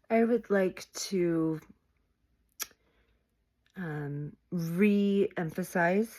I would like to re-emphasize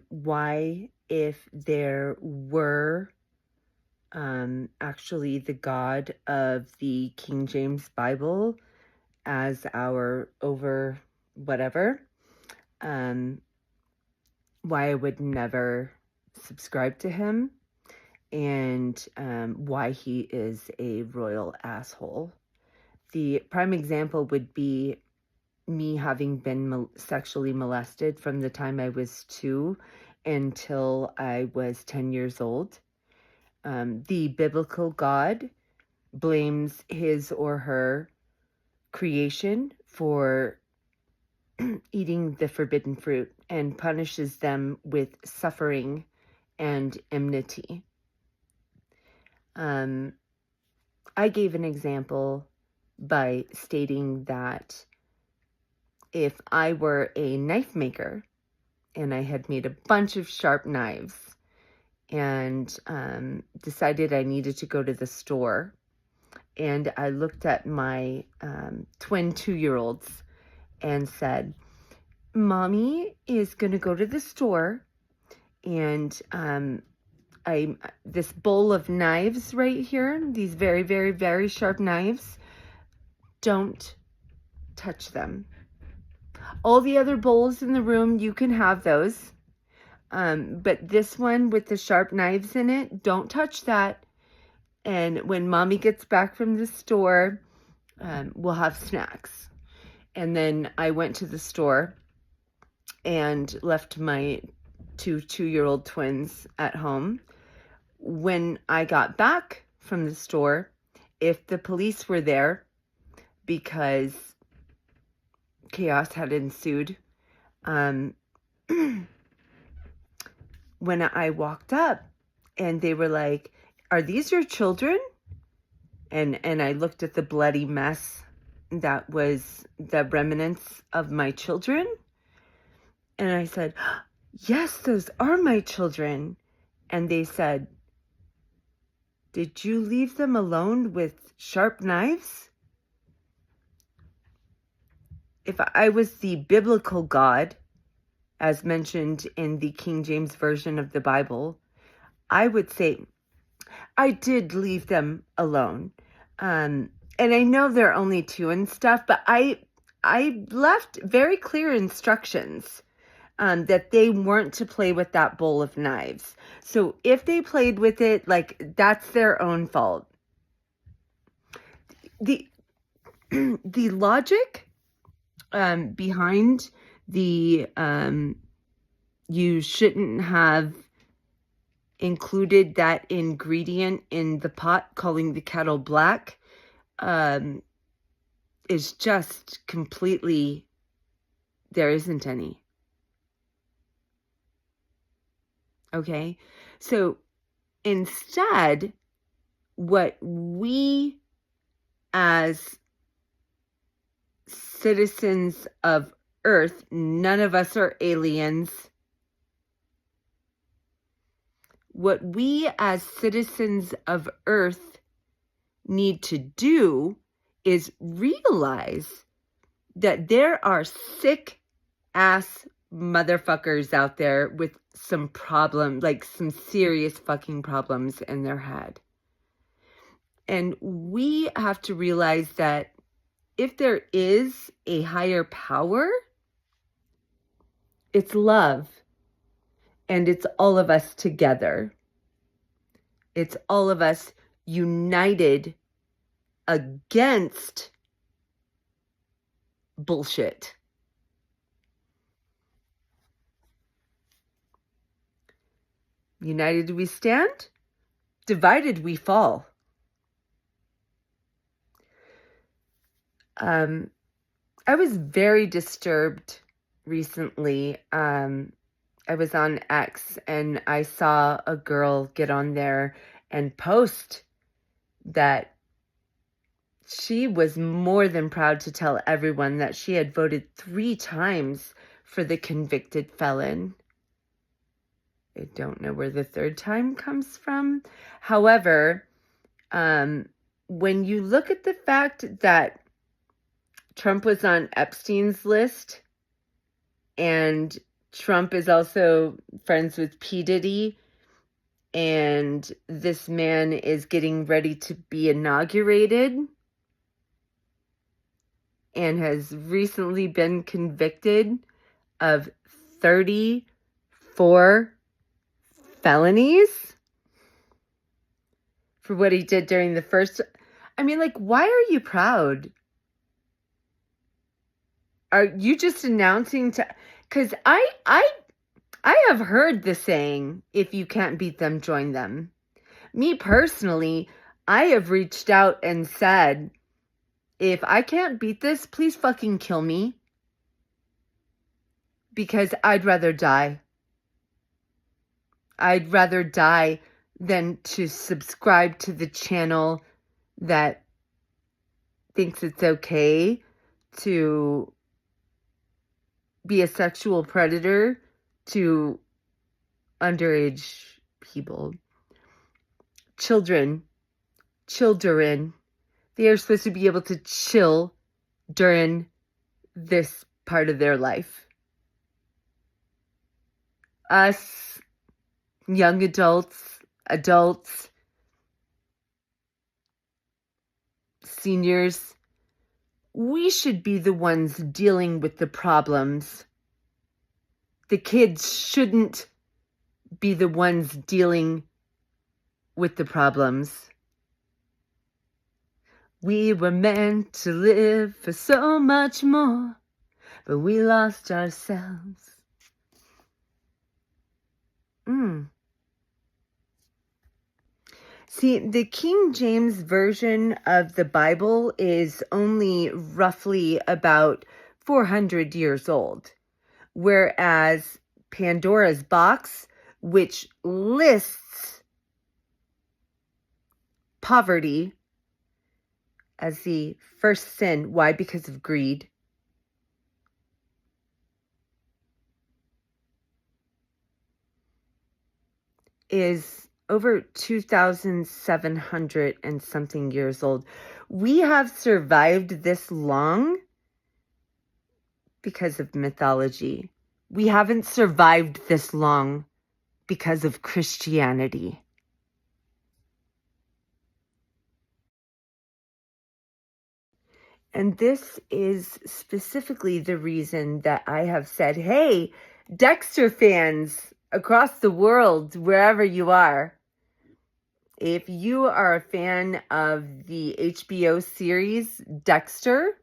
why, if there were actually the God of the King James Bible as our over whatever, why I would never subscribe to him, and why he is a royal asshole. The prime example would be me having been sexually molested from the time I was 2 until I was 10 years old. The biblical God blames his or her creation for eating the forbidden fruit and punishes them with suffering and enmity. I gave an example by stating that if I were a knife maker and I had made a bunch of sharp knives and decided I needed to go to the store, and I looked at my twin 2-year-olds and said, Mommy is going to go to the store, and this bowl of knives right here, these very, very, very sharp knives, don't touch them. All the other bowls in the room, you can have those. But this one with the sharp knives in it, don't touch that. And when Mommy gets back from the store, we'll have snacks. And then I went to the store and left my 2-year-old twins at home. When I got back from the store, if the police were there because chaos had ensued, when I walked up and they were like, are these your children? And I looked at the bloody mess that was the remnants of my children. And I said, yes, those are my children. And they said, did you leave them alone with sharp knives? If I was the biblical God, as mentioned in the King James Version of the Bible, I would say, I did leave them alone. And I know they're only 2 and stuff, but I left very clear instructions that they weren't to play with that bowl of knives. So if they played with it, like, that's their own fault. The logic behind the you shouldn't have included that ingredient in the pot, calling the kettle black, is just completely, there isn't any. Okay, so instead, what we as citizens of Earth, none of us are aliens, what we as citizens of Earth need to do is realize that there are sick ass motherfuckers out there with some problem, like some serious fucking problems in their head. And we have to realize that if there is a higher power, it's love. And it's all of us together. It's all of us united against bullshit. United we stand, divided we fall. I was very disturbed recently. I was on X and I saw a girl get on there and post that she was more than proud to tell everyone that she had voted 3 times for the convicted felon. I don't know where the 3rd time comes from. However, when you look at the fact that Trump was on Epstein's list, and Trump is also friends with P. Diddy, and this man is getting ready to be inaugurated and has recently been convicted of 34 felonies for what he did during the first. I mean, like, why are you proud? Are you just announcing to? Because I have heard the saying, if you can't beat them, join them. Me personally, I have reached out and said, if I can't beat this, please fucking kill me. Because I'd rather die. I'd rather die than to subscribe to the channel that thinks it's okay to be a sexual predator to underage people. Children. They are supposed to be able to chill during this part of their life. Us, young adults, seniors, we should be the ones dealing with the problems. The kids shouldn't be the ones dealing with the problems. We were meant to live for so much more, but we lost ourselves. See, the King James Version of the Bible is only roughly about 400 years old, whereas Pandora's Box, which lists poverty as the first sin. Why? Because of greed. Is over 2,700 and something years old. We have survived this long because of mythology. We haven't survived this long because of Christianity. And this is specifically the reason that I have said, hey, Dexter fans across the world, wherever you are, if you are a fan of the HBO series Dexter,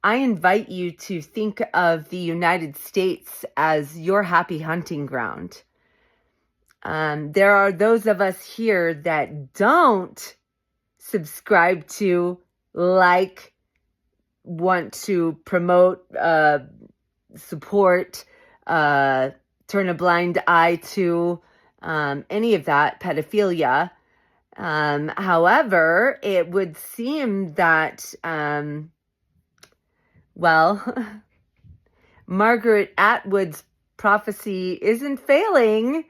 I invite you to think of the United States as your happy hunting ground. There are those of us here that don't subscribe to, like, want to promote, support, turn a blind eye to any of that pedophilia. However, it would seem that, Margaret Atwood's prophecy isn't failing.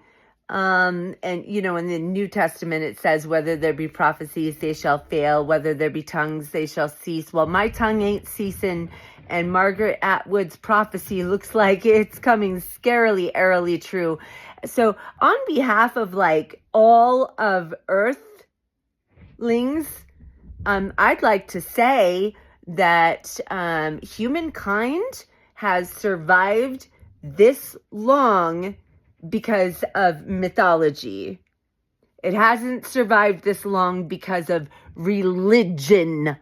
And, you know, in the New Testament, it says, whether there be prophecies, they shall fail. Whether there be tongues, they shall cease. Well, my tongue ain't ceasing. And Margaret Atwood's prophecy looks like it's coming scarily, airily true. So on behalf of, like, all of Earthlings, I'd like to say that humankind has survived this long because of mythology. It hasn't survived this long because of religion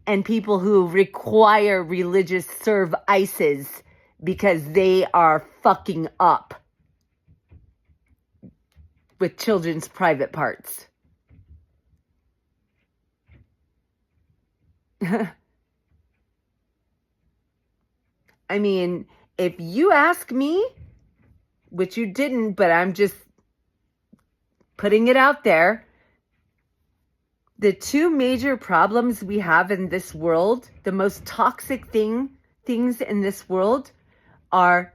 and people who require religious services because they are fucking up with children's private parts. I mean, if you ask me, which you didn't, but I'm just putting it out there, the two major problems we have in this world, the most toxic things in this world, are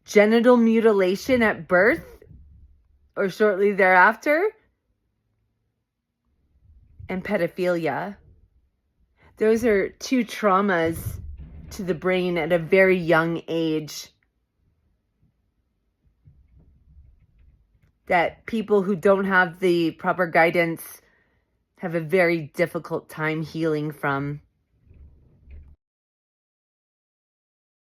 genital mutilation at birth or shortly thereafter, and pedophilia. Those are two traumas to the brain at a very young age that people who don't have the proper guidance have a very difficult time healing from.